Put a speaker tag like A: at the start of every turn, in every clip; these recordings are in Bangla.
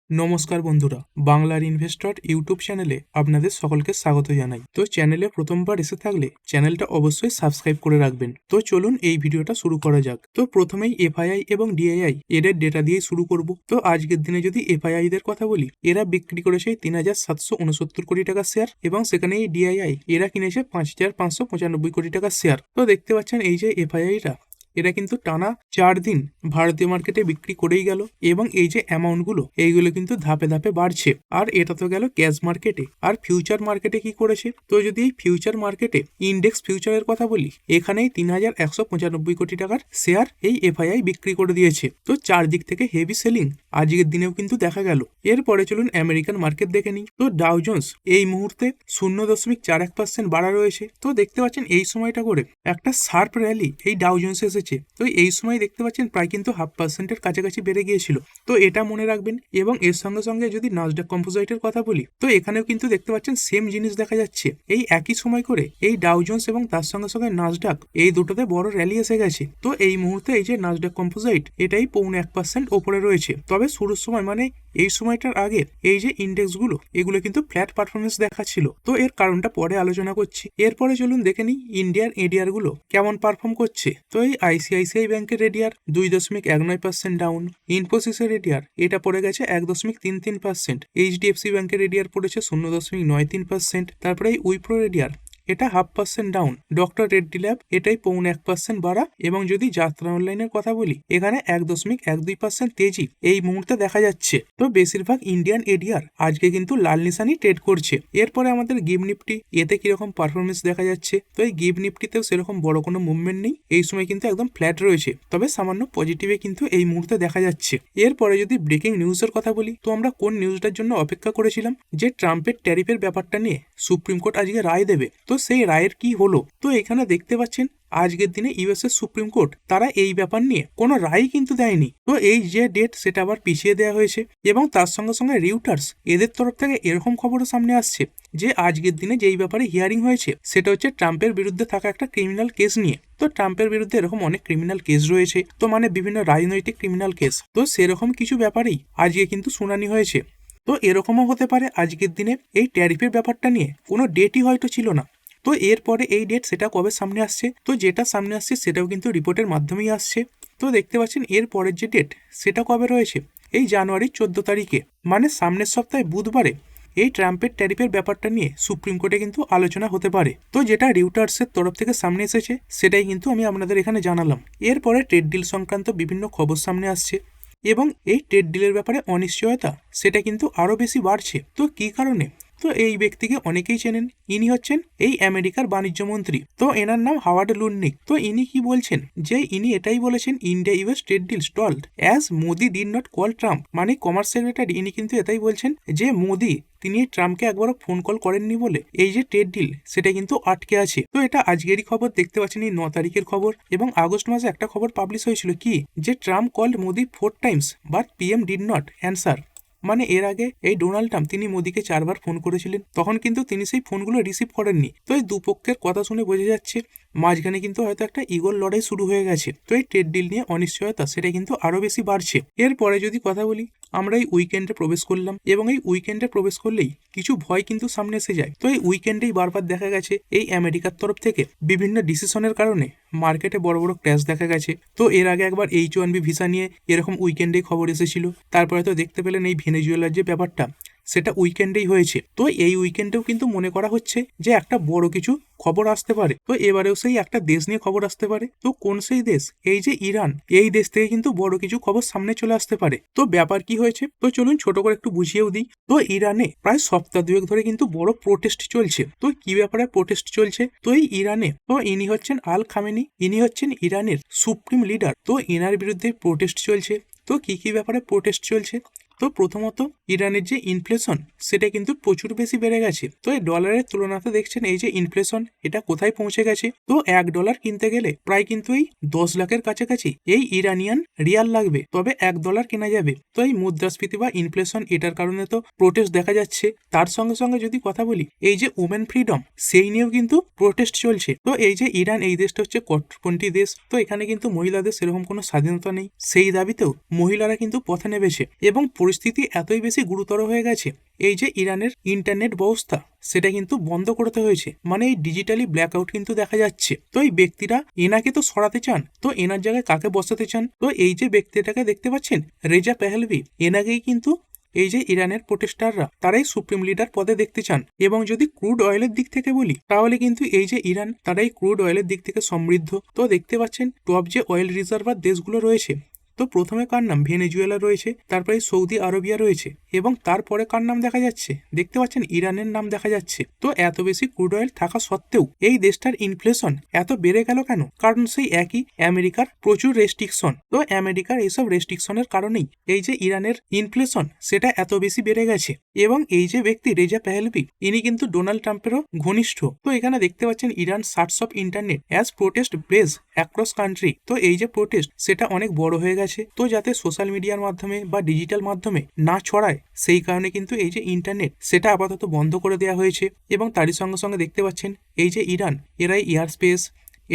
A: নমস্কার বন্ধুরা, বাংলার ইনভেস্টর ইউটিউব চ্যানেলে আপনাদের সকলকে স্বাগত জানাই। তো চ্যানেলে প্রথমবার এসে থাকলে চ্যানেলটা অবশ্যই সাবস্ক্রাইব করে রাখবেন। তো চলুন এই ভিডিওটা শুরু করা যাক। তো প্রথমেই এফআইআই এবং ডিআইআই এদের ডেটা দিয়ে শুরু করব। তো আজকের দিনে যদি এফআইআই দের কথা বলি, এরা বিক্রি করেছে ৩,৭৬৯ কোটি টাকা শেয়ার, এবং সেখানে এই ডিআইআই এরা কিনেছে ৫,৫৯৫ কোটি টাকা শেয়ার। তো দেখতে পাচ্ছেন এই যে এফআইআইরা এরা কিন্তু টানা 4 দিন ভারতীয় মার্কেটে বিক্রি করেই গেল, এবং এই যে অ্যামাউন্টগুলো এইগুলো কিন্তু ধাপে ধাপে বাড়ছে। আর এটা তো গেল ক্যাশ মার্কেটে। আর ফিউচার মার্কেটে কি করেছে? তো যদি এই ফিউচার মার্কেটে ইন্ডেক্স ফিউচারের কথা বলি, এখানেই ৩,১৯৫ কোটি টাকার শেয়ার এই এফআইআই বিক্রি করে দিয়েছে। তো চারদিক থেকে হেভি সেলিং আজকের দিনেও কিন্তু দেখা গেল। এরপরে চলুন আমেরিকান মার্কেট দেখে নিই। তো ডাউ জোন্স এই মুহূর্তে 0.41% বাড়া রয়েছে। তো দেখতে পাচ্ছেন এই সময়টা করে একটা শার্প র্যালি এই ডাউ জোন্সে এসেছে। তো এই সময় দেখতে পাচ্ছেন প্রায় কিন্তু 0.5%-এর কাছাকাছি বেড়ে গিয়েছিল। তো এটা মনে রাখবেন। এবং এর সঙ্গে সঙ্গে যদি নাসডাক কম্পোজিটের কথা বলি, তো এখানেও কিন্তু দেখতে পাচ্ছেন সেম জিনিস দেখা যাচ্ছে। এই একই সময় করে এই ডাউ জোন্স এবং তার সঙ্গে সঙ্গে নাসডাক এই দুটোতে বড় র্যালি এসে গেছে। তো এই মুহূর্তে এই যে নাসডাক কম্পোজিট এটাই 0.25% ওপরে রয়েছে। তবে শুরুর সময় মানে এই সময়টার আগে এই যে ইন্ডেক্সগুলো এগুলো কিন্তু ফ্ল্যাট পারফরমেন্স দেখাচ্ছিল। তো এর কারণটা পরে আলোচনা করছি। এরপরে চলুন দেখে নিই ইন্ডিয়ার এডিআর গুলো কেমন পারফর্ম করছে। তো এই আইসিআইসিআই ব্যাংকের এডিআর 2.19% ডাউন, ইনফোসিসের এডিআর এটা পড়ে গেছে 1.33%, এইচডিএফসি ব্যাংকের এডিআর পড়েছে 0.93%, তারপরে এই উইপ্রো এডিআর এটা 0.5% ডাউন, ডক্টর রেড্ডি ল্যাব এটাই 0.1% বাড়া, এবং যদি যাত্রা অনলাইনের কথা বলি এখানে 1.12% তেজি এই মুহূর্তে দেখা যাচ্ছে। তো বেশিরভাগ ইন্ডিয়ান এডিআর আজকে কিন্তু লাল নিশানি ট্রেড করছে। এরপরে আমাদের গিভ নিফটি এতে কিরকম পারফরমেন্স দেখা যাচ্ছে। তো এই গিভ নিফটিতেও সেরকম বড় কোনো মুভমেন্ট নেই, এই সময় কিন্তু একদম ফ্ল্যাট রয়েছে, তবে সামান্য পজিটিভে কিন্তু এই মুহূর্তে দেখা যাচ্ছে। এরপরে যদি ব্রেকিং নিউজের কথা বলি, তো আমরা কোন নিউজটার জন্য অপেক্ষা করেছিলাম যে ট্রাম্পের ট্যারিফের ব্যাপারটা নিয়ে সুপ্রিম কোর্ট আজকে রায় দেবে। তো সেই রায়ের কি হলো? তো এখানে দেখতে পাচ্ছেন আজকের দিনে ইউএস এর সুপ্রিম কোর্ট তারা এই ব্যাপার নিয়ে কোনো রায় কিন্তু দেয়নি। তো এই যে ডেট সেটা আবার পিছিয়ে দেওয়া হয়েছে, এবং তার সঙ্গে সঙ্গে রিউটার্স এদের তরফ থেকে এরকম খবরও সামনে আসছে যে আজকের দিনে যেই ব্যাপারে হিয়ারিং হয়েছে সেটা হচ্ছে ট্রাম্পের বিরুদ্ধে থাকা একটা ক্রিমিনাল কেস নিয়ে। তো ট্রাম্পের বিরুদ্ধে এরকম অনেক ক্রিমিনাল কেস রয়েছে, তো মানে বিভিন্ন রাজনৈতিক ক্রিমিনাল কেস। তো সেরকম কিছু ব্যাপারেই আজকে কিন্তু শুনানি হয়েছে। তো এরকমও হতে পারে আজকের দিনে এই ট্যারিফের ব্যাপারটা নিয়ে কোনো ডেটই হয়তো ছিল না। তো এরপরে এই ডেট সেটা কবে সামনে আসছে? তো যেটা সামনে আসছে সেটাও কিন্তু রিপোর্টের মাধ্যমেই আসছে। তো দেখতে পাচ্ছেন এর পরের যে ডেট সেটা কবে রয়েছে, এই জানুয়ারির 14 তারিখে, মানে সামনের সপ্তাহে বুধবারে এই ট্রাম্পের ট্যারিফের ব্যাপারটা নিয়ে সুপ্রিম কোর্টে কিন্তু আলোচনা হতে পারে। তো যেটা রিউটার্সের তরফ থেকে সামনে এসেছে সেটাই কিন্তু আমি আপনাদের এখানে জানালাম। এরপরে ট্রেড ডিল সংক্রান্ত বিভিন্ন খবর সামনে আসছে, এবং এই ট্রেড ডিলের ব্যাপারে অনিশ্চয়তা সেটা কিন্তু আরো বেশি বাড়ছে। তো কি কারণে? তো এই ব্যক্তিকে অনেকেই চেনেন, ইনি হচ্ছেন এই আমেরিকার বাণিজ্য মন্ত্রী। তো এনার নাম হাওয়ার্ড লুডনিক। তো ইনি কি বলছেন যে ইনি এটাই বলেছেন India US trade deal stalled as Modi did not call Trump, মানে কমার্স সেক্রেটারি ইনি কিন্তু এটাই বলছেন যে মোদি তিনি ট্রাম্পকে একবারও ফোন কল করেননি বলে এই যে ট্রেড ডিল সেটা কিন্তু আটকে আছে। তো এটা আজকেরই খবর, দেখতে পাচ্ছেন এই 9 তারিখের খবর। এবং আগস্ট মাসে একটা খবর পাবলিশ হয়েছিল কি, যে Trump called Modi 4 times but PM did not answer. মানে এর আগে এই ডোনাল্ড ট্রাম্প তিনি মোদিকে 4বার ফোন করেছিলেন, তখন কিন্তু তিনি সেই ফোনগুলো রিসিভ করেননি। তো এই দুপক্ষের কথা শুনে বোঝা যাচ্ছে মাঝখানে কিন্তু হয়তো একটা ইগোর লড়াই শুরু হয়ে গেছে। তো এই ট্রেড ডিল নিয়ে অনিশ্চয়তা সেটা কিন্তু আরো বেশি বাড়ছে। এরপরে যদি কথা বলি, আমরা এই উইকেন্ডে প্রবেশ করলাম, এবং এই উইকেন্ডে প্রবেশ করলেই কিছু ভয় কিন্তু সামনে এসে যায়। তো এই উইকেন্ডেই বারবার দেখা গেছে এই আমেরিকার তরফ থেকে বিভিন্ন ডিসিশনের কারণে মার্কেটে বড় বড় ক্র্যাশ দেখা গেছে। তো এর আগে একবার H1B ভিসা নিয়ে এরকম উইকেন্ডেই খবর এসেছিল। তারপরে তো দেখতে পেলেন এই ভেনেজুয়েলার যে ব্যাপারটা সেটা উইকেন্ডেই হয়েছে। তো এই উইকেন্ডেও কিন্তু মনে করা হচ্ছে যে একটা বড় কিছু খবর আসতে পারে। তো এবারেও সেই একটা দেশ নিয়ে খবর আসতে পারে। তো কোন সেই দেশ? এই যে ইরান, এই দেশ থেকে কিন্তু বড় কিছু খবর সামনে চলে আসতে পারে। তো ব্যাপার কি হয়েছে? তো চলুন ছোট করে একটু বুঝিয়েও দিই। তো ইরানে প্রায় সপ্তাহ দুয়েক ধরে কিন্তু বড় প্রোটেস্ট চলছে। তো কি ব্যাপারে প্রোটেস্ট চলছে? তো এই ইরানে তো ইনি হচ্ছেন আল খামেনি, ইনি হচ্ছেন ইরানের সুপ্রিম লিডার। তো ইনার বিরুদ্ধে প্রোটেস্ট চলছে। তো কি কি ব্যাপারে প্রোটেস্ট চলছে? তো প্রথমত ইরানের যে ইনফ্লেশন সেটা কিন্তু প্রচুর বেশি বেড়ে গেছে। তো এই ডলারের তুলনাতে দেখছেন এই যে ইনফ্লেশন এটা কোথায় পৌঁছে গেছে। তো $1 কিনতে গেলে প্রায় কিন্তু এই 10 লাখের কাছাকাছি এই ইরানিয়ান রিয়াল লাগবে, তবে $1 কেনা যাবে। তো এই মুদ্রাস্ফীতি বা ইনফ্লেশন এটার কারণে তো প্রোটেস্ট দেখা যাচ্ছে। তার সঙ্গে সঙ্গে যদি কথা বলি, এই যে ওমেন ফ্রিডম সেই নিয়েও কিন্তু প্রোটেস্ট চলছে। তো এই যে ইরান এই দেশটা হচ্ছে কট্টরপন্থী দেশ, তো এখানে কিন্তু মহিলাদের সেরকম কোনো স্বাধীনতা নেই, সেই দাবিতেও মহিলারা কিন্তু পথে নেমেছে। এবং পরিস্থিতি এতই বেশি গুরুতর হয়ে গেছে, এই যে ইরানের ইন্টারনেট ব্যবস্থা সেটা কিন্তু বন্ধ করতে হয়েছে, মানে এই ডিজিটালি ব্ল্যাকআউট কিন্তু দেখা যাচ্ছে। তো এই ব্যক্তিরা এনাকে তো সরাতে চান, তো এনার জায়গায় কাকে বসাতে চান? তো এই যে ব্যক্তিটাকে দেখতে পাচ্ছেন রেজা পেহলভি, এনাকেই কিন্তু এই যে ইরানের প্রোটেস্টাররা তারাই সুপ্রিম লিডার পদে দেখতে চান। এবং যদি ক্রুড অয়েলের দিক থেকে বলি তাহলে কিন্তু এই যে ইরান তারাই ক্রুড অয়েলের দিক থেকে সমৃদ্ধ। তো দেখতে পাচ্ছেন টপ যে অয়েল রিজার্ভার দেশগুলো রয়েছে, তো প্রথমে কার নাম? ভেনেজুয়েলা রয়েছে, তারপরে সৌদি আরবিয়া রয়েছে, এবং তারপরে কার নাম দেখা যাচ্ছে? দেখতে পাচ্ছেন ইরানের নাম দেখা যাচ্ছে। তো এত বেশি ক্রুড অয়েল থাকা সত্ত্বেও এই দেশটার ইনফ্লেশন এত বেড়ে গেল কেন? কারণ সেই একই আমেরিকার প্রচুর রেস্ট্রিকশন। তো আমেরিকার এইসব রেস্ট্রিকশনের কারণেই এই যে ইরানের ইনফ্লেশন সেটা এত বেশি বেড়ে গেছে। এবং এই যে ব্যক্তি রেজা পেহলভি, ইনি কিন্তু ডোনাল্ড ট্রাম্পেরও ঘনিষ্ঠ। তো এখানে দেখতে পাচ্ছেন Iran shuts off internet as protest blaze across country. তো এই যে প্রোটেস্ট সেটা অনেক বড় হয়ে গেছে, তো যাতে সোশ্যাল মিডিয়ার মাধ্যমে বা ডিজিটাল মাধ্যমে না ছড়ায় সেই কারণে কিন্তু এই যে ইন্টারনেট সেটা আপাতত বন্ধ করে দেওয়া হয়েছে। এবং তারই সঙ্গে সঙ্গে দেখতে পাচ্ছেন এই যে ইরান এরাই এয়ার স্পেস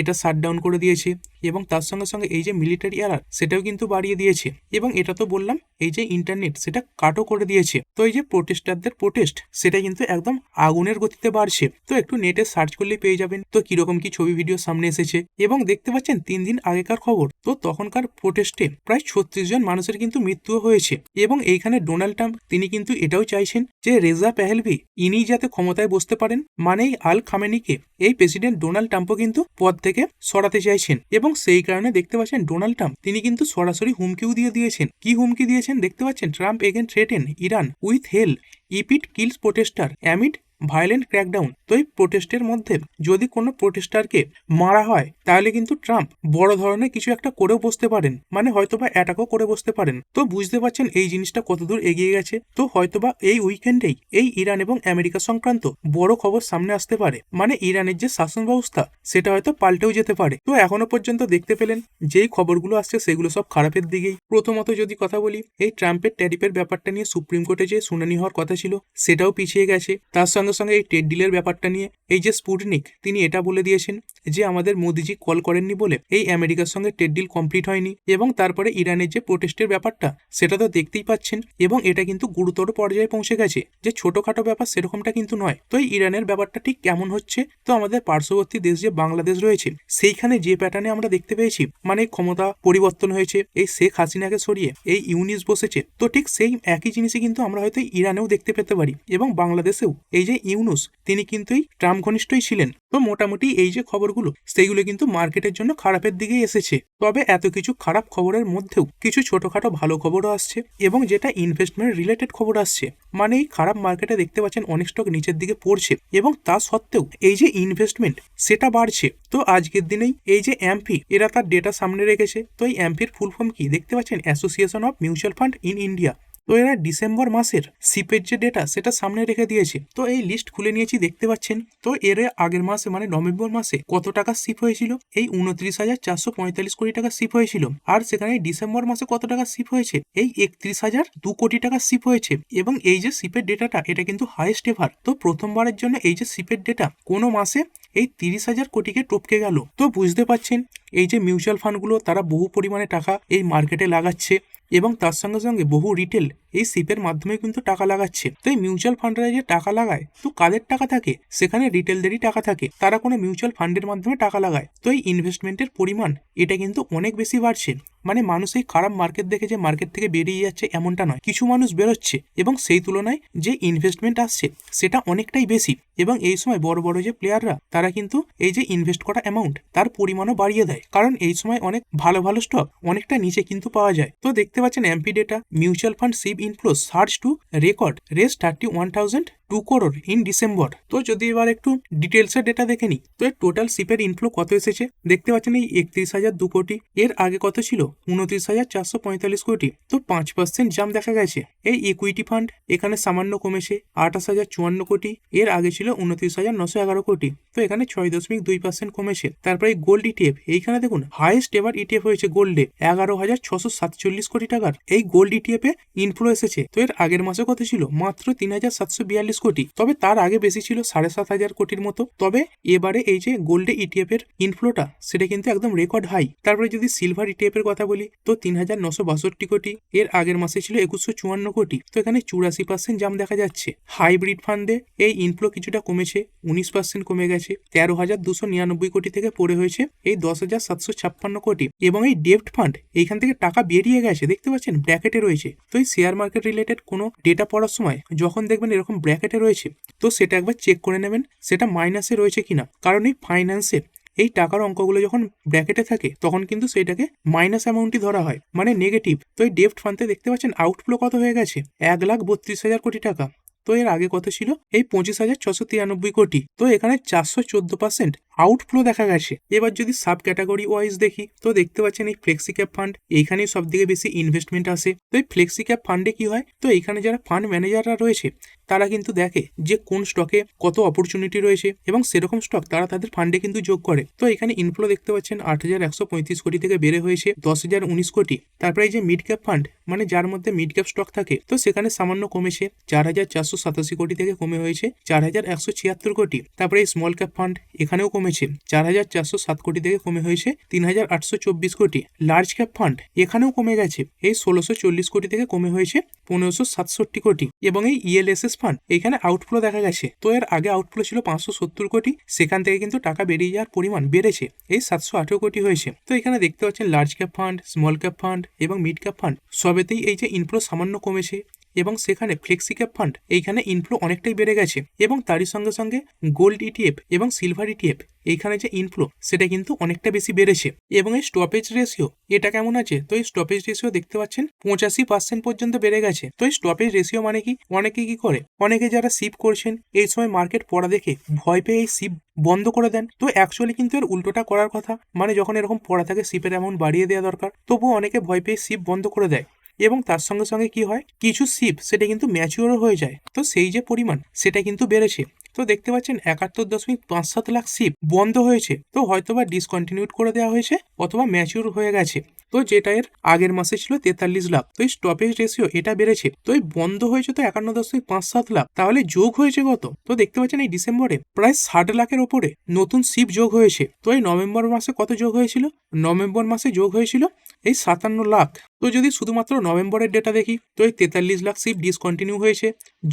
A: এটা শাটডাউন করে দিয়েছে, এবং তার সঙ্গে সঙ্গে এই যে মিলিটারি এলার্ট সেটাও কিন্তু বাড়িয়ে দিয়েছে। এবং এটা তো বললাম এই যে ইন্টারনেট সেটা কাটও করে দিয়েছে। তো এই যে প্রোটেস্টারদের প্রোটেস্ট সেটা কিন্তু একদম আগুনের গতিতে বাড়ছে। তো একটু নেটে সার্চ করলেই পেয়ে যাবেন তো কিরকম কি ছবি ভিডিও সামনে এসেছে। এবং দেখতে পাচ্ছেন 3 দিন আগেকার খবর, তো তখনকার প্রোটেস্টে প্রায় 36 জন মানুষের কিন্তু মৃত্যুও হয়েছে। এবং এইখানে ডোনাল্ড ট্রাম্প তিনি কিন্তু এটাও চাইছেন যে রেজা পেহলভি ইনি যাতে ক্ষমতায় বসতে পারেন, মানে এই আল খামেনিকে এই প্রেসিডেন্ট ডোনাল্ড ট্রাম্পও কিন্তু পদ থেকে সরাতে চাইছেন। এবং সেই কারণে দেখতে পাচ্ছেন ডোনাল্ড ট্রাম্প তিনি কিন্তু সরাসরি হুমকিও দিয়ে দিয়েছেন। কি হুমকি দিয়েছেন দেখতে পাচ্ছেন? Trump again threaten Iran with hell if it kills protester amid violent crackdown. তো এই প্রোটেস্টের মধ্যে যদি কোনো প্রোটেস্টারকে মারা হয় তাহলে কিন্তু ট্রাম্প বড় ধরনের কিছু একটা করেও বসতে পারেন, মানে হয়তোবা অ্যাটাকও করে বসতে পারেন। তো বুঝতে পারছেন এই জিনিসটা কতদূর এগিয়ে গেছে। তো হয়তোবা এই উইকেন্ডেই এই ইরান এবং আমেরিকা সংক্রান্ত বড় খবর সামনে আসতে পারে, মানে ইরানের যে শাসন ব্যবস্থা সেটা হয়তো পাল্টেও যেতে পারে। তো এখনো পর্যন্ত দেখতে পেলেন যেই খবরগুলো আসছে সেগুলো সব খারাপের দিকেই। প্রথমত যদি কথা বলি, এই ট্রাম্পের ট্যারিফের ব্যাপারটা নিয়ে সুপ্রিম কোর্টে যে শুনানি হওয়ার কথা ছিল সেটাও পিছিয়ে গেছে। তার সঙ্গে সঙ্গে এই ট্রেড ডিলের ব্যাপারটা নিয়ে এই যে স্পুটনিক তিনি এটা বলে দিয়েছেন যে আমাদের মোদিজি কল করেননি বলে এই আমেরিকার সঙ্গে ট্রেড ডিল কমপ্লিট হয়নি। এবং তারপরে ইরানের যে প্রোটেস্টের ব্যাপারটা সেটা তো দেখতেই পাচ্ছেন, এবং এটা কিন্তু গুরুতর পর্যায়ে পৌঁছে গেছে, যে ছোটখাটো ব্যাপার সেরকমটা কিন্তু নয়। তো এই ইরানের ব্যাপারটা ঠিক কেমন হচ্ছে? তো আমাদের পার্শ্ববর্তী দেশ যে বাংলাদেশ রয়েছে সেইখানে যে প্যাটার্নে আমরা দেখতে পেয়েছি, মানে ক্ষমতা পরিবর্তন হয়েছে, এই শেখ হাসিনাকে সরিয়ে এই ইউনিস বসেছে, তো ঠিক সেই একই জিনিসই কিন্তু আমরা হয়তো ইরানেও দেখতে পেতে পারি। এবং বাংলাদেশেও এই যে ইউনুস তিনি কিন্তু এই ট্রাম্প ঘনিষ্ঠই ছিলেন। তো মোটামুটি এই যে খবরগুলো সেইগুলো কিন্তু মার্কেটের জন্য খারাপের দিকেই এসেছে। তবে এত কিছু খারাপ খবরের মধ্যেও কিছু ছোটখাটো ভালো খবরও আসছে, এবং যেটা ইনভেস্টমেন্ট রিলেটেড খবর আসছে। মানে এই খারাপ মার্কেটে দেখতে পাচ্ছেন অনেক স্টক নিচের দিকে পড়ছে, এবং তা সত্ত্বেও এই যে ইনভেস্টমেন্ট সেটা বাড়ছে। তো আজকের দিনেই এই যে অ্যাম্পি এরা তার ডেটা সামনে রেখেছে। তো এই অ্যাম্পির ফুল ফর্ম কি দেখতে পাচ্ছেন? Association of mutual fund in India. তো এরা ডিসেম্বর মাসের সিপের যে ডেটা সেটা সামনে রেখে দিয়েছে। তো এই লিস্ট খুলে নিয়েছি দেখতে পাচ্ছেন। তো এর আগের মাসে মানে নভেম্বর মাসে কত টাকা সিপ হয়েছিল? এই 29,445 কোটি টাকা সিপ হয়েছিল। আর সেখানে ডিসেম্বর মাসে কত টাকা সিপ হয়েছে? এই 31,002 কোটি টাকা সিপ হয়েছে। এবং এই যে সিপের ডেটাটা এটা কিন্তু হাইয়েস্ট এভার। তো প্রথমবারের জন্য এই যে সিপের ডেটা কোনো মাসে এই 30,000 কোটিকে টপকে গেল। তো বুঝতে পারছেন এই যে মিউচুয়াল ফান্ডগুলো তারা বহু পরিমাণে টাকা এই মার্কেটে লাগাচ্ছে, এবং তার সঙ্গে সঙ্গে বহু রিটেল এই সিপের মাধ্যমে কিন্তু টাকা লাগাচ্ছে। তো এই মিউচুয়াল ফান্ডরা যে টাকা লাগায়, তো কাদের টাকা থাকে? সেখানে রিটেলদেরই টাকা থাকে, তারা কোনো মিউচুয়াল ফান্ডের মাধ্যমে টাকা লাগায়। তো এই ইনভেস্টমেন্টের পরিমাণ এটা কিন্তু অনেক বেশি বাড়ছে। মানে মানুষ এই খারাপ মার্কেট দেখে যে মার্কেট থেকে বেরিয়ে যাচ্ছে এমনটা নয়, কিছু মানুষ বেরোচ্ছে, এবং সেই তুলনায় যে ইনভেস্টমেন্ট আসছে সেটা অনেকটাই বেশি। এবং এই সময় বড় বড় যে প্লেয়াররা তারা কিন্তু এই যে ইনভেস্ট করা অ্যামাউন্ট তার পরিমাণও বাড়িয়ে দেয়, কারণ এই সময় অনেক ভালো ভালো স্টক অনেকটা নিচে কিন্তু পাওয়া যায়। তো দেখতে পাচ্ছেন MP data mutual fund sheep inflow search two record race 31,002 crore in December. তো যদি এবার একটু ডিটেলসের ডেটা দেখে নিই, তো এর টোটাল সিপের ইনফ্লো কত এসেছে দেখতে পাচ্ছেন এই 31,002 কোটি। এর আগে কত ছিল? 29,445 কোটি। তো 5% জাম্প দেখা গেছে। এই ইকুইটি ফান্ড এখানে সামান্য কমেছে 28,054 কোটি। এর আগে ছিল 29,911 কোটি। তো এখানে 6.2% কমেছে। তারপরে গোল্ড ইটিএফ এইখানে দেখুন হাইয়েস্ট এভার ইটিএফ হয়েছে গোল্ডে 11,647 কোটি টাকার এই গোল্ড ইটিএফ এ ইনফ্লো এসেছে। তো এর আগের মাসে কত ছিল? মাত্র 3,742 কোটি, তবে তার আগে বেশি ছিল 7,500 কোটির মতো। তবে এবারে এই যে গোল্ডে ইটিএফ এর ইনফ্লোটা সেটা কিন্তু একদম রেকর্ড হাই। তারপরে যদি সিলভার ইটিএফ এর কথা বলি তো 3,962 কোটি, এর আগের মাসে ছিল 2,154 কোটি। তো এখানে 84% জাম দেখা যাচ্ছে। হাইব্রিড ফান্ডে এই ইনফ্লো কিছুটা কমেছে, 19% কমে গেছে, 13,299 কোটি থেকে পড়ে হয়েছে এই 10,756 কোটি। এবং এই ডেপ্ট ফান্ড এইখান থেকে টাকা বেরিয়ে গেছে, দেখতে পাচ্ছেন ব্র্যাকেটে রয়েছে। তো এই শেয়ার মার্কেট রিলেটেড কোনো ডেটা পড়ার সময় যখন দেখবেন এরকম ব্র্যাকেটে রয়েছে তো সেটা একবার চেক করে নেবেন সেটা মাইনাসে রয়েছে কিনা। কারণ এই ফাইন্যান্সে এই টাকার অঙ্কগুলো যখন ব্র্যাকেটে থাকে তখন কিন্তু সেটাকে মাইনাস অ্যামাউন্টই ধরা হয়, মানে নেগেটিভ। তো এই ডেপ্ট ফান্ডে দেখতে পাচ্ছেন আউটফ্লো কত হয়ে গেছে, 1,32,000 কোটি টাকা। তো এর আগে কত ছিল, এই 25,693 কোটি। তো এখানে 414% আউটফ্লো দেখা গেছে। এবার যদি সাব ক্যাটাগরি ওয়াইজ দেখি তো দেখতে পাচ্ছেন এই ফ্লেক্সি ক্যাপ ফান্ড এইখানেই সব থেকে বেশি ইনভেস্টমেন্ট আসে। তো এই ফ্লেক্সি ক্যাপ ফান্ডে কি হয়, তো এইখানে যারা ফান্ড ম্যানেজাররা রয়েছে তারা কিন্তু দেখে যে কোন স্টকে কত অপরচুনিটি রয়েছে এবং সেরকম স্টক তারা তাদের ফান্ডে কিন্তু যোগ করে। তো এখানে ইনফ্লো দেখতে পাচ্ছেন 8,135 কোটি থেকে বেড়ে হয়েছে 10,019 কোটি। তারপরে এই যে মিড ক্যাপ ফান্ড, মানে যার মধ্যে মিড ক্যাপ স্টক থাকে, তো সেখানে সামান্য কমেছে, 4,487 কোটি থেকে কমে হয়েছে 4,176 কোটি। তারপরে এই স্মল ক্যাপ ফান্ড এখানেও কমেছে, 4,407 কোটি থেকে কমে হয়েছে 3,824 কোটি। লার্জ ক্যাপ ফান্ড এখানেও কমে গেছে, এই 1,640 কোটি থেকে কমে হয়েছে 1,567 কোটি। এবং এই ইএলএসএস ফান্ড এখানে আউটফ্লো দেখা গেছে। তো এর আগে আউটফ্লো ছিল 570 কোটি, সেখান থেকে কিন্তু টাকা বেরিয়ে যাওয়ার পরিমাণ বেড়েছে, এই 718 কোটি হয়েছে। তো এখানে দেখতে পাচ্ছেন large cap fund, small cap fund এবং মিড ক্যাপ ফান্ড সবেতেই এই যে ইনফ্লো সামান্য কমেছে। এবং সেখানে ফ্লেক্সি ক্যাপ ফান্ড এইখানে ইনফ্লো অনেকটাই বেড়ে গেছে। এবং তারই সঙ্গে সঙ্গে গোল্ড ইটিএফ এবং সিলভার ইটিএফ এইখানে যে ইনফ্লো সেটা কিন্তু অনেকটা বেশি বেড়েছে। এবং এই স্টপেজ রেশিও এটা কেমন আছে, তো এই স্টপেজ রেশিও দেখতে পাচ্ছেন 85% পর্যন্ত বেড়ে গেছে। তো এই স্টপেজ রেশিও মানে কি, অনেকে কি করে, অনেকে যারা শিপ করছেন এই সময় মার্কেট পড়া দেখে ভয় পেয়ে এই শিপ বন্ধ করে দেন। তো অ্যাকচুয়ালি কিন্তু এর উল্টোটা করার কথা, মানে যখন এরকম পড়া থাকে শিপের অ্যামাউন্ট বাড়িয়ে দেওয়া দরকার, তবুও অনেকে ভয় পেয়ে শিপ বন্ধ করে দেয়। এবং তার সঙ্গে সঙ্গে কি হয়, কিছু শিপ সেটা কিন্তু ম্যাচিওরও হয়ে যায়, তো সেই যে পরিমাণ সেটা কিন্তু বেড়েছে। তো দেখতে পাচ্ছেন 71.57 লাখ শিপ বন্ধ হয়েছে, তো হয়তোবা ডিসকন্টিনিউড করে দেওয়া হয়েছে অথবা ম্যাচিওর হয়ে গেছে। তো যেটা এর আগের মাসে ছিল 43 লাখ। তো এই স্টপেজ রেশিও এটা বেড়েছে। তো এই বন্ধ হয়েছে তো 51.57 লাখ, তাহলে যোগ হয়েছে কত, তো দেখতে পাচ্ছেন এই ডিসেম্বরে প্রায় 60 লাখের ওপরে নতুন শিপ যোগ হয়েছে। তো এই নভেম্বর মাসে কত যোগ হয়েছিল, নভেম্বর মাসে যোগ হয়েছিল এই 57 লাখ। তো যদি শুধুমাত্র নভেম্বরের ডেটা দেখি তো এই 43 লাখ শিপ ডিসকন্টিনিউ হয়েছে,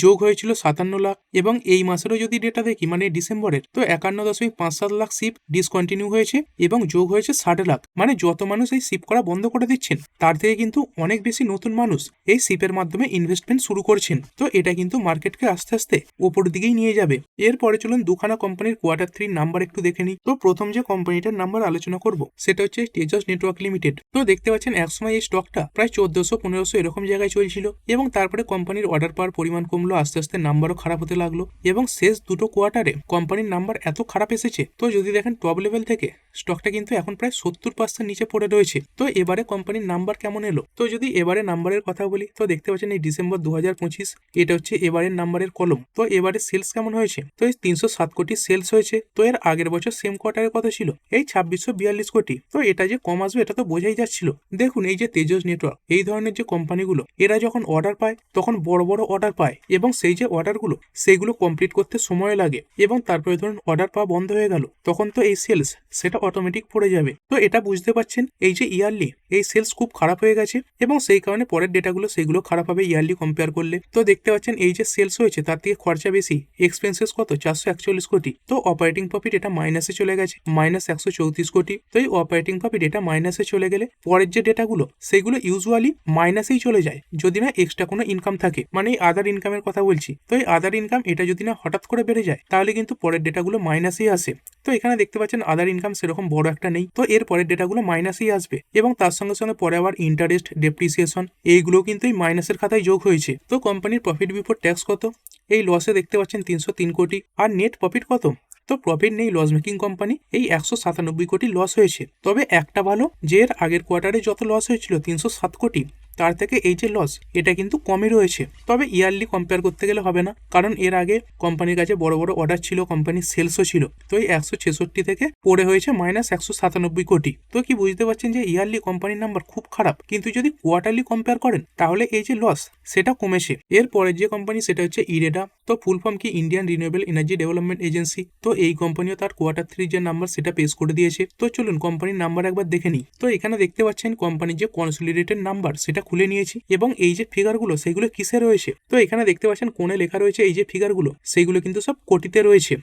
A: যোগ হয়েছিল 57 লাখ। এবং এই মাসেরও যদি ডেটা দেখি মানে ডিসেম্বরের, তো 51.57 লাখ শিপ ডিসকন্টিনিউ হয়েছে এবং যোগ হয়েছে 60 লাখ। মানে যত মানুষ এই শিপ করা বন্ধ করে দিচ্ছেন তার থেকে কিন্তু অনেক বেশি নতুন মানুষ এই শিপের মাধ্যমে ইনভেস্টমেন্ট শুরু করছেন। তো এটা কিন্তু মার্কেটকে আস্তে আস্তে ওপর দিকেই নিয়ে যাবে। এরপরে চলুন দুখানা কোম্পানির Q3 নাম্বার একটু দেখে নিই। তো প্রথম যে কোম্পানিটার নাম্বার আলোচনা করব সেটা হচ্ছে তেজস নেটওয়ার্ক লিমিটেড। তো দেখতে পাচ্ছেন একসময় এই স্টকটা প্রায় 1400-1500 এরকম জায়গায় চলছিল এবং তারপরে কোম্পানির অর্ডার পাওয়ার পরিমাণ কমলো, আস্তে আস্তে নাম্বারও খারাপ হতে লাগলো এবং শেষ দুটো কোয়ার্টারে কোম্পানির নাম্বার এত খারাপ এসেছে, তো যদি দেখেন টপ লেভেল থেকে স্টকটা কিন্তু এখন প্রায় 70% নিচে পড়ে রয়েছে। তো এবারে কোম্পানির নাম্বার কেমন এলো, তো যদি এবারে নাম্বারের কথা বলি তো দেখতে পাচ্ছেন এই ডিসেম্বর 2025 এটা হচ্ছে এবারের নাম্বারের কলম। তো এবারে সেলস কেমন হয়েছে, তো এই 307 কোটি সেলস হয়েছে। তো এর আগের বছর সেম কোয়ার্টারে কত ছিল, এই 2642 কোটি। তো এটা যে কম আসবে এটা তো বোঝাই যাচ্ছিল। দেখুন এই যে তেজস নেটওয়ার্ক এই ধরনের যে কোম্পানিগুলো এরা যখন অর্ডার পায় তখন বড় বড় অর্ডার পায় এবং সেই যে অর্ডারগুলো সেগুলো কমপ্লিট করতে সময় লাগে এবং তারপরে ধরুন অর্ডার পাওয়া বন্ধ হয়ে গেল তখন তো এই সেলস সেটা অটোমেটিক পড়ে যাবে। তো এটা বুঝতে পারছেন এই যে ইয়ারলি এই সেলস খুব খারাপ হয়ে গেছে এবং সেই কারণে পরের ডেটাগুলো সেগুলো খারাপ হবে ইয়ারলি কম্পেয়ার করলে। তো দেখতে পাচ্ছেন এই যে সেলস হয়েছে তার থেকে খরচা বেশি, এক্সপেন্সেস কত 441 কোটি। তো অপারেটিং প্রফিট এটা মাইনাসে চলে গেছে -134 কোটি। তো এই অপারেটিং প্রফিট এটা মাইনাসে চলে গেলে পরের যে ডেটাগুলো সেগুলো ইউজুয়ালি মাইনাসেই চলে যায় যদি না এক্সট্রা কোনো ইনকাম থাকে, মানে এই আদার ইনকামের কথা বলছি। তো এই আদার ইনকাম এটা যদি না হঠাৎ করে বেড়ে যায় তাহলে কিন্তু পরের ডেটাগুলো মাইনাসেই আসে। তো এখানে দেখতে পাচ্ছেন আদার ইনকাম সেরকম বড় একটা নেই, তো এর পরের ডেটাগুলো মাইনাসেই আসবে এবং তার সঙ্গে সঙ্গে পরে আবার ইন্টারেস্ট, ডেপ্রিসিয়েশন এইগুলো কিন্তু এই মাইনাসের খাতায় যোগ হয়েছে। তো কোম্পানির প্রফিট বিফোর ট্যাক্স কত, এই লসে দেখতে পাচ্ছেন 303 কোটি। আর নেট প্রফিট কত, তো প্রফিট নেই, লস মেকিং কোম্পানি, এই 197 কোটি লস হয়েছে। তবে একটা ভালো যে এর আগের কোয়ার্টারে যত লস হয়েছিল 307 কোটি, তার থেকে এই যে লস এটা কিন্তু কমই রয়েছে। তবে ইয়ারলি কম্পেয়ার করতে গেলে হবে না, কারণ এর আগে কোম্পানির কাছে বড় বড় অর্ডার ছিল, কোম্পানির সেলসও ছিল। তো এই 166 থেকে পড়ে হয়েছে -197 কোটি। তো কি বুঝতে পারছেন যে ইয়ারলি কোম্পানির নাম্বার খুব খারাপ, কিন্তু যদি কোয়ার্টারলি কম্পেয়ার করেন তাহলে এই যে লস সেটা কমেছে। এর পরের যে কোম্পানি সেটা হচ্ছে ইরেডা। তো ফুল ফর্ম কি Indian renewable energy development agency. তো এই কোম্পানিও তার কোয়ার্টার 3 যে নাম্বার সেটা পেশ করে দিয়েছে। তো চলুন কোম্পানির নাম্বার একবার দেখে নিই। তো এখানে দেখতে পাচ্ছেন কোম্পানির যে কনসলিডেটেড নাম্বার সেটা খুলে নিয়েছি, এবং এই যে ফিগারগুলো সেগুলো কিসে রয়েছে। তো এখানে দেখতে পাচ্ছেন কোণে লেখা রয়েছে এই যে ফিগারগুলো সেইগুলো কিন্তু সব কোটিতে রয়েছে।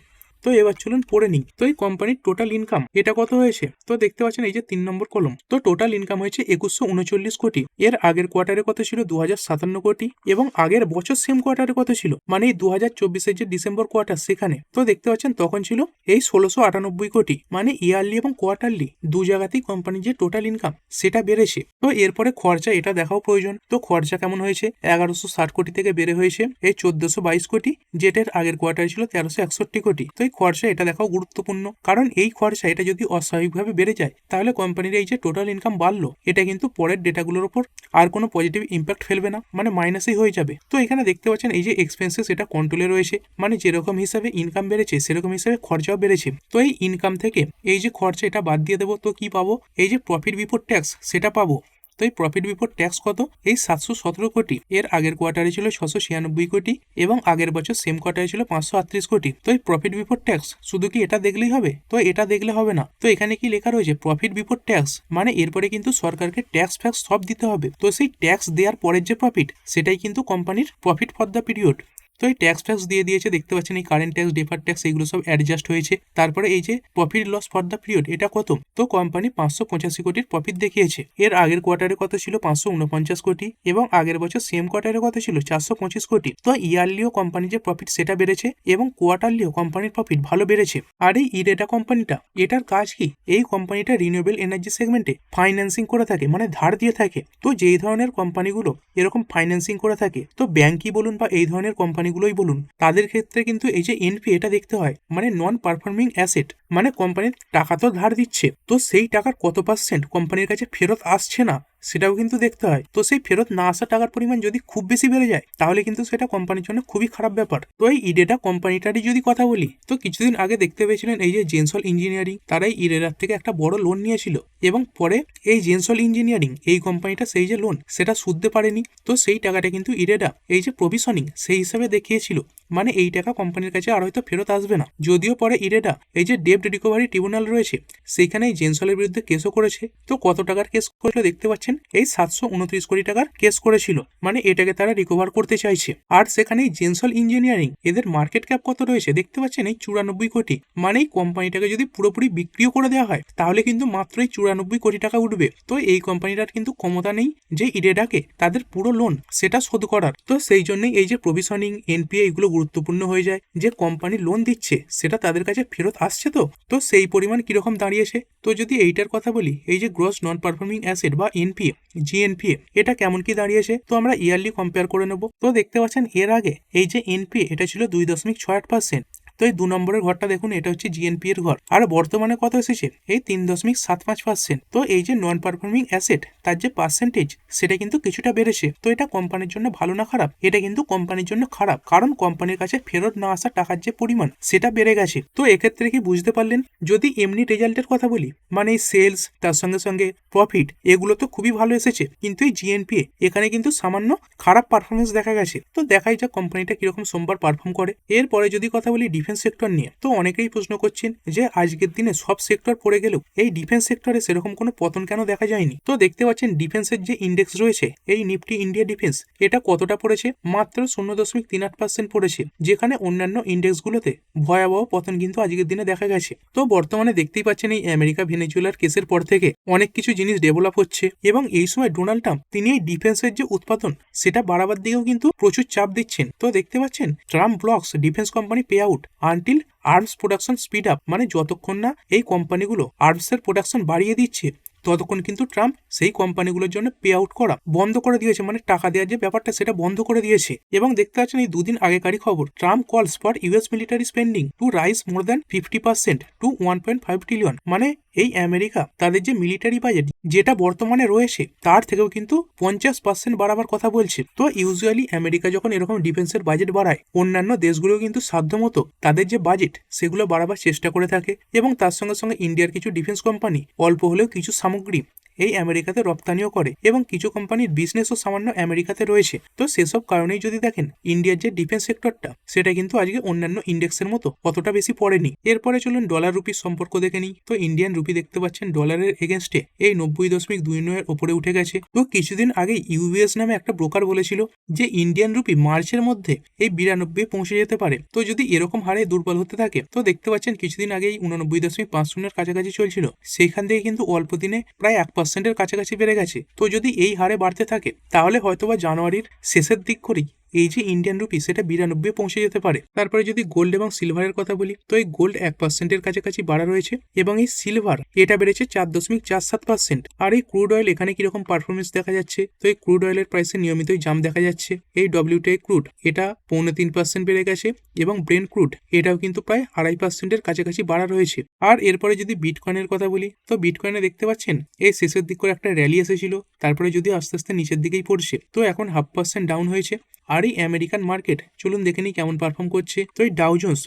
A: তো এবার চলুন পড়ে নিই। তো এই কোম্পানির টোটাল ইনকাম এটা কত হয়েছে। তো দেখতে পাচ্ছেন এই যে 3 নম্বর কলম। তো টোটাল ইনকাম হয়েছে 2139 কোটি। এর আগের কোয়ার্টারে কত ছিল 2057 কোটি, এবং আগের বছর সেম কোয়ার্টারে কত ছিল মানে এই 2024-এর যে ডিসেম্বর কোয়ার্টার সেখানে তো দেখতে পাচ্ছেন তখন ছিল এই 1698 কোটি। মানে ইয়ারলি এবং কোয়ার্টারলি দু জায়গাতেই কোম্পানির যে টোটাল ইনকাম সেটা বেড়েছে। তো এরপরে খরচা এটা দেখাও প্রয়োজন। তো খরচা কেমন হয়েছে, 1160 কোটি থেকে বেড়ে হয়েছে এই 1422 কোটি, যেটার আগের কোয়ার্টারে ছিল 1361 কোটি। তো খরচা এটা দেখাও গুরুত্বপূর্ণ, কারণ এই খরচা এটা যদি অস্বাভাবিকভাবে বেড়ে যায় তাহলে কোম্পানির এই যে টোটাল ইনকাম বাড়লো এটা কিন্তু পরের ডেটাগুলোর উপর আর কোনো পজিটিভ ইম্প্যাক্ট ফেলবে না, মানে মাইনাসই হয়ে যাবে। তো এখানে দেখতে পাচ্ছেন এই যে এক্সপেন্সেস এটা কন্ট্রোলে রয়েছে, মানে যেরকম হিসাবে ইনকাম বেড়েছে সেরকম হিসাবে খরচাও বেড়েছে। তো এই ইনকাম থেকে এই যে খরচা এটা বাদ দিয়ে দেবো, তো কি পাবো, এই যে প্রফিট বিফোর ট্যাক্স সেটা পাবো। তো এই প্রফিট বিফোর ট্যাক্স কত, এই 717 কোটি। এর আগের কোয়ার্টারে ছিল 696 কোটি, এবং আগের বছর সেম কোয়ার্টারে ছিল 538 কোটি। তো এই প্রফিট বিফোর ট্যাক্স শুধু কি এটা দেখলেই হবে, তো এটা দেখলে হবে না। তো এখানে কি লেখা রয়েছে প্রফিট বিফোর ট্যাক্স, মানে এরপরে কিন্তু সরকারকে ট্যাক্স ফ্যাক্স সব দিতে হবে। তো সেই ট্যাক্স দেওয়ার পরের যে প্রফিট সেটাই কিন্তু কোম্পানির প্রফিট ফর দ্য পিরিয়ড। তো এই ট্যাক্স ফ্যাক্স দিয়ে দিয়েছে, দেখতে পাচ্ছেন এই কারেন্ট ট্যাক্স, ডেফার ট্যাক্স এইগুলো সব অ্যাডজাস্ট হয়েছে। তারপরে এই যে profit loss for the period এটা কত, তো কোম্পানি 585 কোটির প্রফিট দেখিয়েছে। এর আগের কোয়ার্টারে কত ছিল 549 কোটি, এবং আগের বছর সেম কোয়ার্টারে কত ছিল 425 কোটি। তো ইয়ারলিও কোম্পানির যে প্রফিট সেটা বেড়েছে, এবং কোয়ার্টারলিও কোম্পানির প্রফিট ভালো বেড়েছে। আর এই ইরেডা কোম্পানিটা এটার কাজ কি, এই কোম্পানিটা রিনিউয়েবল এনার্জি সেগমেন্টে ফাইন্যান্সিং করে থাকে, মানে ধার দিয়ে থাকে। তো যেই ধরনের কোম্পানিগুলো এরকম ফাইন্যান্সিং করে থাকে, তো ব্যাংকই বলুন বা এই ধরনের কোম্পানিগুলোই বলুন, তাদের ক্ষেত্রে কিন্তু এই যে এনপি এটা দেখতে হয়, মানে নন পারফর্মিং অ্যাসেট, মানে কোম্পানির টাকা তো ধার দিচ্ছে, তো সেই টাকার কত পার্সেন্ট কোম্পানির কাছে ফেরত আসছে না সেটাও কিন্তু দেখতে হয়। তো সেই ফেরত না আসা টাকার পরিমাণ যদি খুব বেশি বেড়ে যায় তাহলে কিন্তু সেটা কোম্পানির জন্য খুবই খারাপ ব্যাপার। তো এই ইরেডা কোম্পানিটারই যদি কথা বলি, তো কিছুদিন আগে দেখতে পেয়েছিলেন এই যে জেনসল ইঞ্জিনিয়ারিং, তারাই ইরেডার থেকে একটা বড় লোন নিয়েছিল, এবং পরে এই জেনসল ইঞ্জিনিয়ারিং এই কোম্পানিটা সেই যে লোন সেটা সুদতে পারেনি। তো সেই টাকাটা কিন্তু ইরেডা এই যে প্রভিশনিং সেই হিসাবে দেখিয়েছিল, মানে এই টাকা কোম্পানির কাছে আর হয়তো ফেরত আসবে না। যদিও পরে ইরেডা এই যে ডেব্ট রিকভারি ট্রিব্যুনাল রয়েছে সেইখানে এই জেনসলের বিরুদ্ধে কেসও করেছে। তো কত টাকার কেস করেছিল দেখতে পাচ্ছেন, এই 729 কোটি টাকার কেস করেছিল, মানে এটাকে তারা রিকভার করতে চাইছে। আর সেখানে এই জেনসল ইঞ্জিনিয়ারিং এদের মার্কেট ক্যাপ কত রয়েছে দেখতে পাচ্ছেন, এই 94 কোটি। মানে এই কোম্পানিটাকে যদি পুরোপুরি বিক্রিও করে দেওয়া হয় তাহলে কিন্তু মাত্র এই 94 কোটি টাকা উঠবে। তো এই কোম্পানিটার কিন্তু ক্ষমতা নেই যে ইরেডাকে তাদের পুরো লোন সেটা শোধ করার। তো সেই জন্যই এই যে প্রভিশনিং এনপিএ এগুলো গুরুত্বপূর্ণ হয়ে যায়, যে কোম্পানি লোন দিচ্ছে সেটা তাদের কাছে ফেরত আসছে। তো সেই পরিমাণ কিরকম দাঁড়িয়েছে। তো যদি এইটার কথা বলি, এই যে গ্রস নন পারফর্মিং অ্যাসেট বা এনপিএ জিএনপিএ এটা কেমন কি দাঁড়িয়েছে, তো আমরা ইয়ারলি কম্পেয়ার করে নেব। তো দেখতে পাচ্ছেন এর আগে এই যে এনপিএ এটা ছিল 2.68%। তো এই 2 নম্বরের ঘরটা দেখুন, এটা হচ্ছে জিএনপি এর ঘর, আর বর্তমানে কত এসেছে এই 3.75%। তো এই যে নন পারফর্মিং অ্যাসেট তার যে পার্সেন্টেজ সেটা কিন্তু কিছুটা বেড়েছে। তো এটা কোম্পানির জন্য ভালো না খারাপ, এটা কিন্তু কোম্পানির জন্য খারাপ, কারণ কোম্পানির কাছে ফেরত না আসা টাকার যে পরিমাণ সেটা বেড়ে গেছে। তো এক্ষেত্রে কি বুঝতে পারলেন, যদি এমনি রেজাল্টের কথা বলি, মানে এই সেলস তার সঙ্গে সঙ্গে প্রফিট এগুলো তো খুবই ভালো এসেছে, কিন্তু এই জিএনপিএ এখানে কিন্তু সামান্য খারাপ পারফরমেন্স দেখা গেছে। তো দেখাই যাক কোম্পানিটা কিরকম সোমবার পারফর্ম করে। এরপরে যদি কথা বলি ডিফেন্স সেক্টর নিয়ে, তো অনেকেই প্রশ্ন করছেন যে আজকের দিনে সব সেক্টর পড়ে গেলেও এই ডিফেন্স সেক্টরে সেরকম কোনো পতন কেন দেখা যায়নি। তো দেখতে পাচ্ছেন ডিফেন্সের যে ইন্ডেক্স রয়েছে এই নিফটি ইন্ডিয়া ডিফেন্স, এটা কতটা পড়েছে, মাত্র 0.38% পড়েছে, যেখানে অন্যান্য ইন্ডেক্সগুলোতে ভয়াবহ পতন কিন্তু আজকের দিনে দেখা গেছে। তো বর্তমানে দেখতেই পাচ্ছেন এই আমেরিকা ভেনেজুয়েলার কেসের পর থেকে অনেক কিছু জিনিস ডেভেলপ হচ্ছে, এবং এই সময় ডোনাল্ড ট্রাম্প তিনি এই ডিফেন্সের যে উৎপাদন সেটা বাড়াবার দিকেও কিন্তু প্রচুর চাপ দিচ্ছেন। তো দেখতে পাচ্ছেন Trump blocks defence company pay out until arms production speed up, মানে যতক্ষণ না এই কোম্পানিগুলো আর্মসের প্রোডাকশন বাড়িয়ে দিচ্ছে ততক্ষণ কিন্তু ট্রাম্প সেই কোম্পানিগুলোর জন্য পে আউট করা বন্ধ করে দিয়েছে, মানে টাকা দেওয়ার যে ব্যাপারটা সেটা বন্ধ করে দিয়েছে। এবং দেখতে পাচ্ছেন এই দুদিন আগেকারই খবর, Trump calls for US military spending to rise more than 50% to 1.5 trillion, মানে এই আমেরিকা তাদের যে মিলিটারি বাজেট যেটা বর্তমানে রয়েছে তার থেকেও কিন্তু 50% বাড়াবার কথা বলছে। তো ইউজুয়ালি আমেরিকা যখন এরকম ডিফেন্সের বাজেট বাড়ায়, অন্যান্য দেশগুলো কিন্তু সাধ্যমতো তাদের যে বাজেট সেগুলো বাড়াবার চেষ্টা করে থাকে, এবং তার সঙ্গে সঙ্গে ইন্ডিয়ার কিছু ডিফেন্স কোম্পানি অল্প হলেও কিছু সামগ্রী এই আমেরিকাতে রপ্তানিও করে, এবং কিছু কোম্পানির বিজনেসও সামান্য আমেরিকাতে রয়েছে। তো সেসব কারণেই যদি দেখেন, ইন্ডিয়ার যে ডিফেন্স সেক্টরটা সেটা কিন্তু আজকে অন্যান্য ইন্ডেক্সের মতো অতটা বেশি পড়েনি। এরপরে চলুন ডলার রুপির সম্পর্ক দেখে নিই। তো ইন্ডিয়ান রুপি দেখতে পাচ্ছেন ডলারের এগেনস্টে এই 90.29 ওপরে উঠে গেছে। তো কিছুদিন আগেই ইউবিএস নামে একটা ব্রোকার বলেছিল যে ইন্ডিয়ান রুপি মার্চের মধ্যে এই 92 পৌঁছে যেতে পারে। তো যদি এরকম হারে দুর্বল হতে থাকে, তো দেখতে পাচ্ছেন কিছুদিন আগেই 89.50 কাছাকাছি চলছিল, সেইখান থেকে কিন্তু অল্প দিনে প্রায় 1%-এর কাছাকাছি বেড়ে গেছে। তো যদি এই হারে বাড়তে থাকে, তাহলে হয়তোবা জানুয়ারির শেষের দিক করেই এই যে ইন্ডিয়ান রুপি সেটা 92 পৌঁছে যেতে পারে। তারপরে যদি গোল্ড এবং সিলভারের কথা বলি, তো এই গোল্ড 1%-এর কাছাকাছি বাড়া রয়েছে, এবং এই সিলভার এটা বেড়েছে 4.47%। আর এই ক্রুড অয়েল এখানে কিরকম পারফরমেন্স দেখা যাচ্ছে, তো এই ক্রুড অয়েলের প্রাইসে নিয়মিতই জাম্প দেখা যাচ্ছে। এই WTI ক্রুড এটা 3.25% বেড়ে গেছে, এবং ব্রেন্ট ক্রুড এটাও কিন্তু প্রায় 2.5%-এর কাছাকাছি বাড়া রয়েছে। আর এরপরে যদি বিটকয়েনের কথা বলি, তো বিটকয়েনে দেখতে পাচ্ছেন এই শেষের দিক করে একটা র্যালি এসেছিল, তারপরে যদি আস্তে আস্তে নিচের দিকেই পড়ছে, তো এখন 0.5% ডাউন হয়েছে। আর এই আমেরিকান মার্কেট চলুন দেখে নিই কেমন পারফর্ম করছে। তো এই ডাউজন্স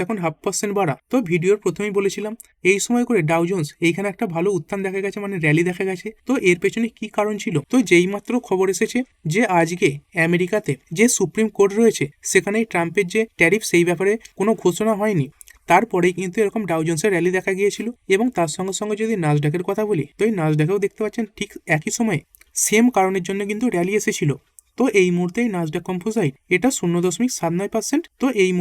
A: এখন 0.5% বাড়া। তো ভিডিওর প্রথমেই বলেছিলাম এই সময় করে ডাউজন্স এইখানে একটা ভালো উত্থান দেখা গেছে, মানে র্যালি দেখা গেছে। তো এর পেছনে কি কারণ ছিল, তো যেই মাত্র খবর এসেছে যে আজকে আমেরিকাতে যে সুপ্রিম কোর্ট রয়েছে সেখানে ট্রাম্পের যে ট্যারিফ সেই ব্যাপারে কোনো ঘোষণা হয়নি, তারপরেই কিন্তু এরকম ডাউজন্সের র্যালি দেখা গিয়েছিল। এবং তার সঙ্গে সঙ্গে যদি নাসডাকের কথা বলি, তো এই নাসডাকেও দেখতে পাচ্ছেন ঠিক একই সময়ে সেম কারণের জন্য কিন্তু র্যালি এসেছিল। তো এই মুহূর্তে নাসডাক কম্পোজাইট এটা 0.79%। তো এই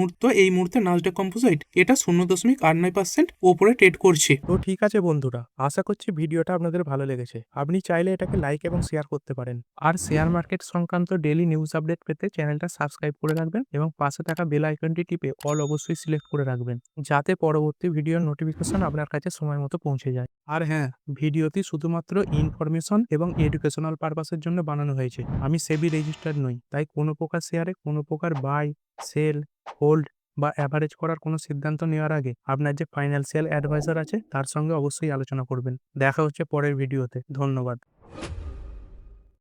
A: মুহূর্তে নাসডাক কম্পোজাইট এটা 0.89% ওপরে ট্রেড করছে।
B: তো ঠিক আছে বন্ধুরা, আশা করছি ভিডিওটা আপনাদের ভালো লেগেছে। আপনি চাইলে এটাকে লাইক এবং শেয়ার করতে পারেন। আর শেয়ার মার্কেট সংক্রান্ত ডেইলি নিউজ আপডেট পেতে চ্যানেলটা সাবস্ক্রাইব করে রাখবেন এবং পাশে থাকা বেল আইকনটি টিপে অল অবশ্যই সিলেক্ট করে রাখবেন, যাতে পরবর্তী ভিডিওর নোটিফিকেশন আপনার কাছে সময় মতো পৌঁছে যায়। আর হ্যাঁ, ভিডিওটি শুধুমাত্র ইনফরমেশন এবং এডুকেশনাল পারপাসের জন্য বানানো হয়েছে। আমি সেবি রেজিস্টার্ড নই, তাই কোনো প্রকার শেয়ারে কোনো প্রকার বাই, সেল, হোল্ড বা অ্যাভারেজ করার কোনো সিদ্ধান্ত নেওয়ার আগে আপনার যে ফাইন্যান্সিয়াল অ্যাডভাইজার আছে তার সঙ্গে অবশ্যই আলোচনা করবেন। দেখা হচ্ছে পরের ভিডিওতে। ধন্যবাদ।